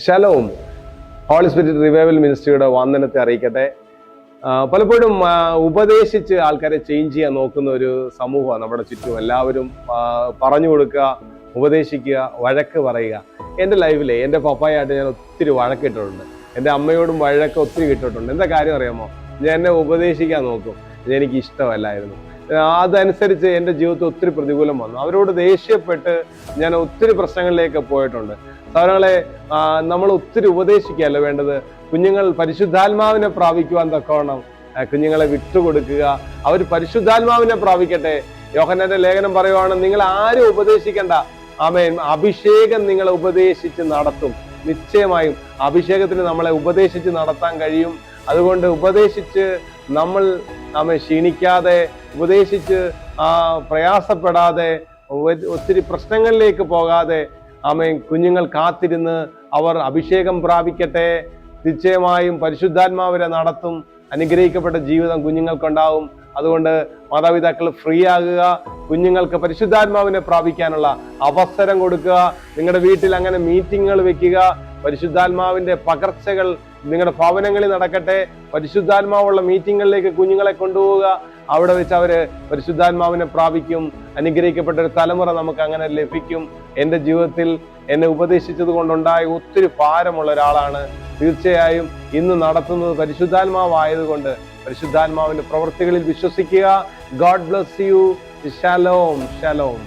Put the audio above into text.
Shalom. Holy spirit revival മിനിസ്ട്രിയുടെ വന്ദനത്തെ അറിയിക്കട്ടെ. പലപ്പോഴും ഉപദേശിച്ച് ആൾക്കാരെ ചേഞ്ച് ചെയ്യാൻ നോക്കുന്ന ഒരു സമൂഹമാണ് നമ്മുടെ ചുറ്റും. എല്ലാവരും പറഞ്ഞു കൊടുക്കുക, ഉപദേശിക്കുക, വഴക്ക് പറയുക. എൻ്റെ ലൈഫിലെ എൻ്റെ പപ്പായായിട്ട് ഞാൻ ഒത്തിരി വഴക്കിട്ടിട്ടുണ്ട്. എൻ്റെ അമ്മയോടും വഴക്ക് ഒത്തിരി കിട്ടിയിട്ടുണ്ട്. എന്താ കാര്യം അറിയാമോ? ഞാൻ എന്നെ ഉപദേശിക്കാൻ നോക്കും, എനിക്ക് ഇഷ്ടമല്ലായിരുന്നു. അതനുസരിച്ച് എൻ്റെ ജീവിതത്തിൽ ഒത്തിരി പ്രതികൂലം വന്നു. അവരോട് ദേഷ്യപ്പെട്ട് ഞാൻ ഒത്തിരി പ്രശ്നങ്ങളിലേക്ക് പോയിട്ടുണ്ട്. സഹോദരങ്ങളെ, നമ്മൾ ഒത്തിരി ഉപദേശിക്കുകയല്ല വേണ്ടത്. കുഞ്ഞുങ്ങൾ പരിശുദ്ധാത്മാവിനെ പ്രാപിക്കുവാൻ തക്കവണ്ണം കുഞ്ഞുങ്ങളെ വിട്ടുകൊടുക്കുക. അവർ പരിശുദ്ധാത്മാവിനെ പ്രാപിക്കട്ടെ. യോഹന്നാന്റെ ലേഖനം പറയുവാണ്, നിങ്ങൾ ആരും ഉപദേശിക്കണ്ട. ആമേൻ. അഭിഷേകം നിങ്ങളെ ഉപദേശിച്ച് നടത്തും. നിശ്ചയമായും അഭിഷേകത്തിന് നമ്മളെ ഉപദേശിച്ച് നടത്താൻ കഴിയും. അതുകൊണ്ട് ഉപദേശിച്ച് നമ്മൾ ക്ഷീണിക്കാതെ, ഉപദേശിച്ച് പ്രയാസപ്പെടാതെ, ഒത്തിരി പ്രശ്നങ്ങളിലേക്ക് പോകാതെ കുഞ്ഞുങ്ങൾ കാത്തിരുന്ന് അവർ അഭിഷേകം പ്രാപിക്കട്ടെ. നിശ്ചയമായും പരിശുദ്ധാത്മാവരെ നടത്തും. അനുഗ്രഹിക്കപ്പെട്ട ജീവിതം കുഞ്ഞുങ്ങൾക്കുണ്ടാവും. അതുകൊണ്ട് മാതാപിതാക്കൾ ഫ്രീ ആകുക. കുഞ്ഞുങ്ങൾക്ക് പരിശുദ്ധാത്മാവിനെ പ്രാപിക്കാനുള്ള അവസരം കൊടുക്കുക. നിങ്ങളുടെ വീട്ടിൽ അങ്ങനെ മീറ്റിങ്ങുകൾ വെക്കുക. പരിശുദ്ധാത്മാവിന്റെ പകർച്ചകൾ നിങ്ങളുടെ ഭവനങ്ങളിൽ നടക്കട്ടെ. പരിശുദ്ധാത്മാവുള്ള മീറ്റിങ്ങുകളിലേക്ക് കുഞ്ഞുങ്ങളെ കൊണ്ടുപോവുക. അവിടെ വെച്ച് അവര് പരിശുദ്ധാത്മാവിനെ പ്രാപിക്കും. അനുഗ്രഹിക്കപ്പെട്ട ഒരു തലമുറ നമുക്ക് അങ്ങനെ ലഭിക്കും. എൻ്റെ ജീവിതത്തിൽ എന്നെ ഉപദേശിച്ചത് കൊണ്ടുണ്ടായ ഒത്തിരി ഭാരമുള്ള ഒരാളാണ്. തീർച്ചയായും ഇന്ന് നടത്തുന്നത് പരിശുദ്ധാത്മാവായതുകൊണ്ട് പരിശുദ്ധാത്മാവിന്റെ പ്രവൃത്തികളിൽ വിശ്വസിക്കുക. God bless you. Shalom shalom.